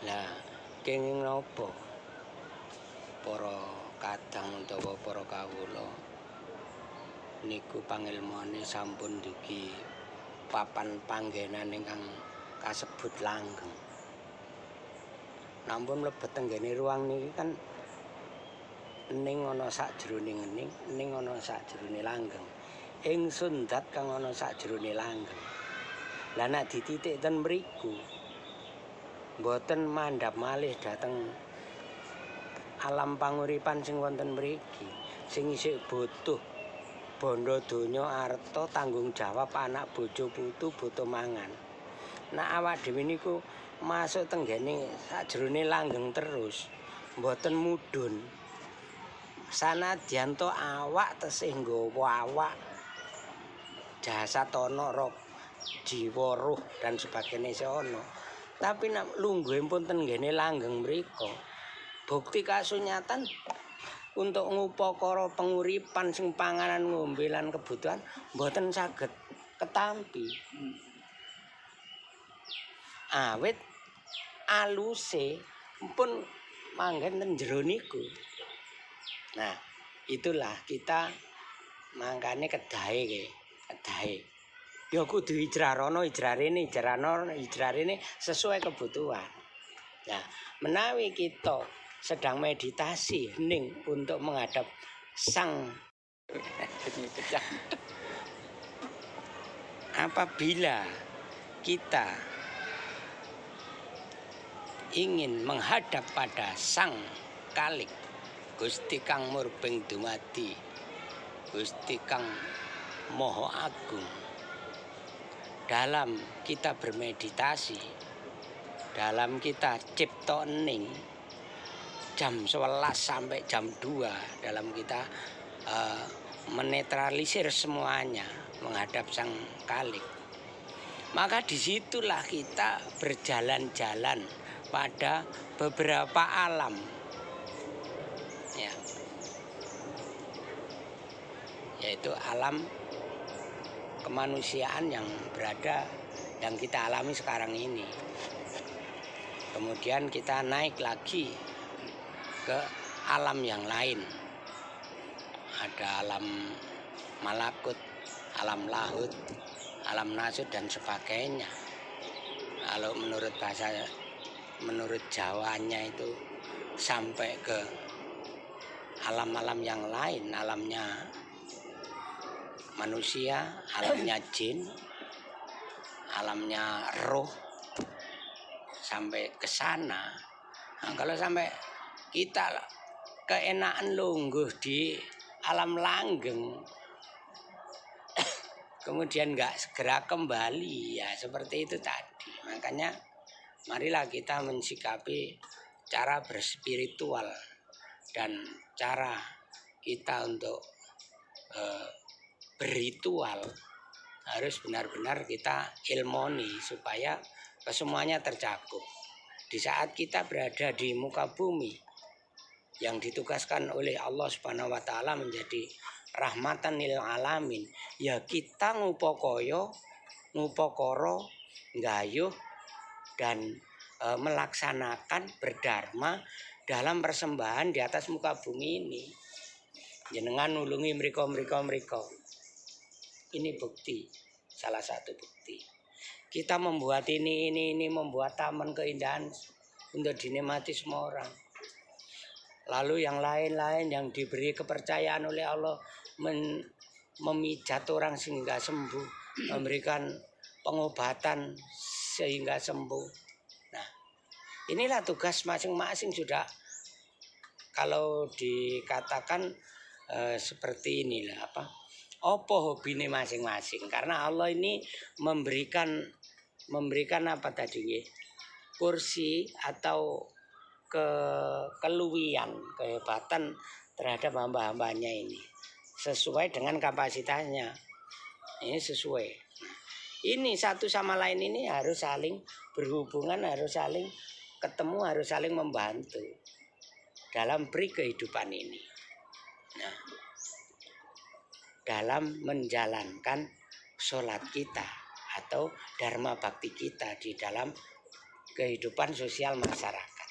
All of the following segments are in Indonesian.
Lah kenging napa para kadang utawa para kawula niku pangilmane sampun dugi papan panggenan ingkang kasebut langgeng. Nampun mlebet tenggene ruang niki kan ening ana sakjroning ening ana sakjroning langgeng. Ingsun dat kang ana sakjroning langgeng. Lah nek dititik ten mriku mboten mandhap malih dhateng alam panguripan sing wonten mriki sing isih butuh bondo donya arta tanggung jawab anak bojo putu butuh mangan. Nek awak dhewe niku masuk tenggene sakjroning langgeng terus mboten mudhun. Sanadyan to awak tesih nggawa awak jasad ana jiwa roh dan sebagainya seono. Tapi nek lungguhe pun tenggene langgeng mriku bukti kasunyatan untuk ngupakara penguripan sing panganan ngombe lan kebutuhan mboten saged ketampi. Awit aluse pun manggen ten jero niku. Nah, itulah kita mangkane kedahe. Ya kudu hijrah rono, hijrah rene, hijrah rene sesuai kebutuhan. Nah, menawi kita sedang meditasi hening untuk menghadap sang apabila kita ingin menghadap pada sang Kalik Gusti kang murbeng dumadi, Gusti kang Maha Agung. Dalam kita bermeditasi, dalam kita cipta ening jam 11 sampai jam 2 dalam kita menetralisir semuanya menghadap sang Kalik. Maka disitulah kita berjalan-jalan pada beberapa alam. Ya. Yaitu alam kemanusiaan yang kita alami sekarang ini. Kemudian kita naik lagi ke alam yang lain. Ada alam malakut, alam lahut, alam nasut dan sebagainya. Kalau menurut Jawanya itu sampai ke alam-alam yang lain, alamnya manusia, alamnya jin, alamnya roh, sampai ke sana. Nah, kalau sampai kita keenaan lungguh di alam langgeng, kemudian nggak segera kembali, ya seperti itu tadi. Makanya marilah kita mensikapi cara berspiritual dan cara kita untuk berritual harus benar-benar kita ilmoni supaya kesemuanya tercakup. Di saat kita berada di muka bumi yang ditugaskan oleh Allah Subhanahu wa taala menjadi rahmatan lil alamin, ya kita ngupakara, nggayuh dan melaksanakan berdharma dalam persembahan di atas muka bumi ini. Jenengan nulungi mriko. Ini bukti, salah satu bukti. Kita membuat ini membuat taman keindahan untuk dinikmati semua orang. Lalu yang lain-lain yang diberi kepercayaan oleh Allah memijat orang sehingga sembuh, memberikan pengobatan sehingga sembuh. Nah, inilah tugas masing-masing sudah. Kalau dikatakan seperti inilah apa hobine masing-masing, karena Allah ini memberikan apa tadi nggih, kursi atau keluwian, kehebatan terhadap hamba-hambanya ini sesuai dengan kapasitasnya. Ini sesuai. Ini satu sama lain ini harus saling berhubungan, harus saling ketemu, harus saling membantu dalam beri kehidupan ini. Nah, dalam menjalankan sholat kita atau dharma bakti kita di dalam kehidupan sosial masyarakat.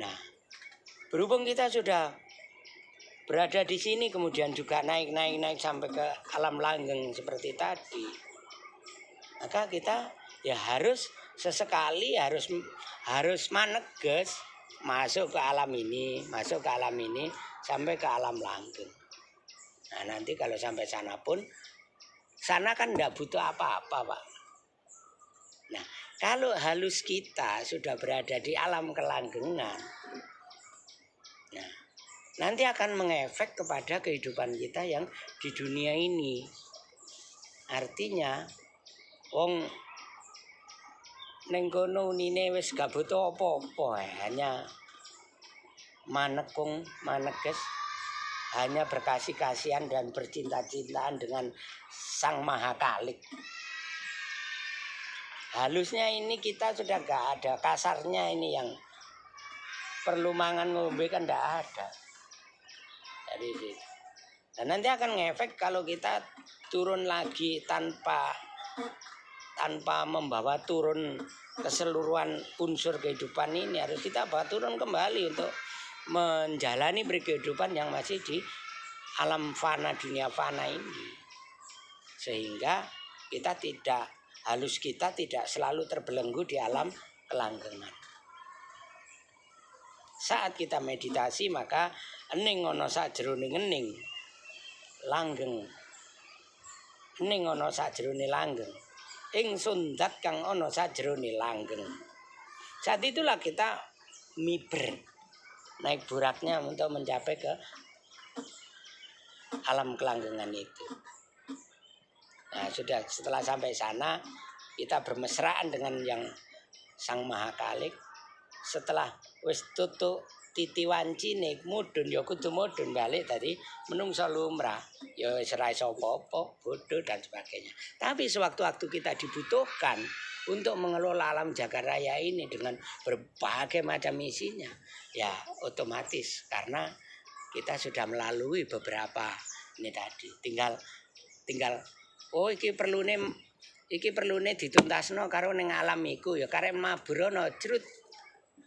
Nah, berhubung kita sudah berada di sini, kemudian juga naik sampai ke alam langgeng seperti tadi, maka kita ya harus sesekali harus maneges masuk ke alam ini sampai ke alam langgeng. Nah, nanti kalau sampai sana pun, sana kan tidak butuh apa-apa, Pak. Nah, kalau halus kita sudah berada di alam kelanggengan, nah, nanti akan mengefek kepada kehidupan kita yang di dunia ini. Artinya, wong ning kono unine wis gak butuh apa-apa, hanya maneges, hanya berkasih-kasihan dan bercinta-cintaan dengan Sang Maha Khalik. Halusnya ini kita sudah gak ada, kasarnya ini yang perlu mangan ngombe kan gak ada. Jadi situ. Dan nanti akan ngefek kalau kita turun lagi tanpa membawa turun keseluruhan unsur kehidupan ini, harus kita bawa turun kembali untuk menjalani kehidupan yang masih di alam fana, dunia fana ini. Sehingga halus kita tidak selalu terbelenggu di alam kelanggengan. Saat kita meditasi, maka ening ana sajroning ening langgeng. Ening ana sajroning langgeng. Ingsun zat kang ana sajroning langgeng. Saat itulah kita miber, naik buraknya untuk mencapai ke alam kelanggengan itu. Nah, sudah setelah sampai sana, kita bermesraan dengan yang Sang Maha Khalik. Setelah wis tutuk titi wancine mudhun ya kudu mudhun balik tadi menungso lumrah. Ya wis ora iso apa-apa, bodoh dan sebagainya. Tapi sewaktu-waktu kita dibutuhkan untuk mengelola alam jagat raya ini dengan berbagai macam isinya, ya otomatis karena kita sudah melalui beberapa ini tadi. Tinggal oh iki perlune dituntasno karo ning alam iku ya karek mabrono crut.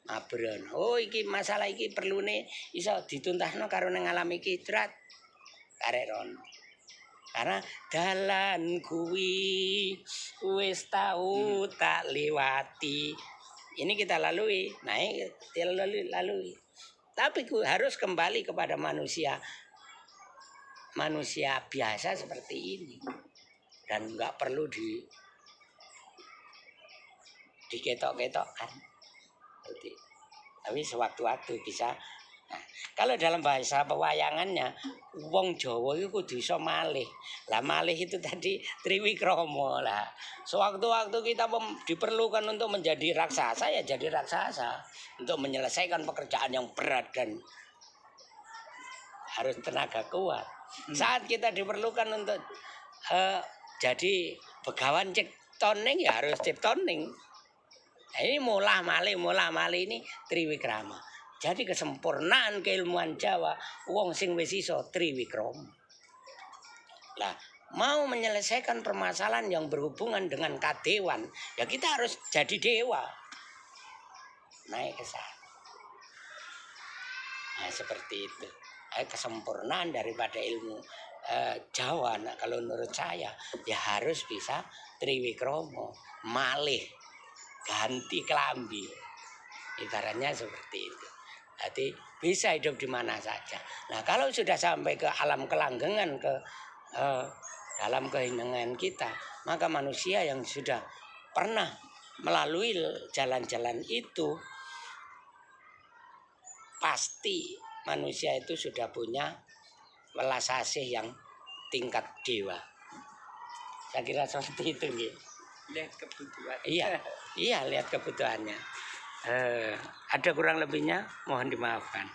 Mabrono. Oh iki masalah iki perlune iso dituntasno karo ning alam iki crat. Karek rono. Karena dalan kuwi wis tau tak liwati. Ini kita lalui, naik lalui. Tapi harus kembali kepada manusia biasa seperti ini. Dan nggak perlu diketok-ketokkan. Tapi sewaktu-waktu bisa. Nah, kalau dalam bahasa pewayangannya, wong Jawa itu kudu iso malih. Lah malih itu tadi triwikrama lah. Sewaktu-waktu kita diperlukan untuk menjadi raksasa, ya jadi raksasa. Untuk menyelesaikan pekerjaan yang berat dan harus tenaga kuat. Saat kita diperlukan untuk jadi begawan ciptoning, ya harus ciptoning. Nah, ini mulah malih ini triwikrama. Jadi kesempurnaan keilmuan Jawa, wong sing wis iso triwikrama. Lah, mau menyelesaikan permasalahan yang berhubungan dengan kadewan, ya kita harus jadi dewa. Naik ke sana. Nah, seperti itu. Kesempurnaan daripada ilmu Jawa, nah, kalau menurut saya ya harus bisa triwikrama, malih, ganti kelambi, ibaratnya seperti itu. Jadi bisa hidup di mana saja. Nah, kalau sudah sampai ke alam kelanggengan, ke dalam kehinengan kita, maka manusia yang sudah pernah melalui jalan-jalan itu, pasti manusia itu sudah punya welas asih yang tingkat dewa. Saya kira seperti itu, gitu. Lihat kebutuhan. Iya, lihat kebutuhannya. Ada kurang lebihnya, mohon dimaafkan.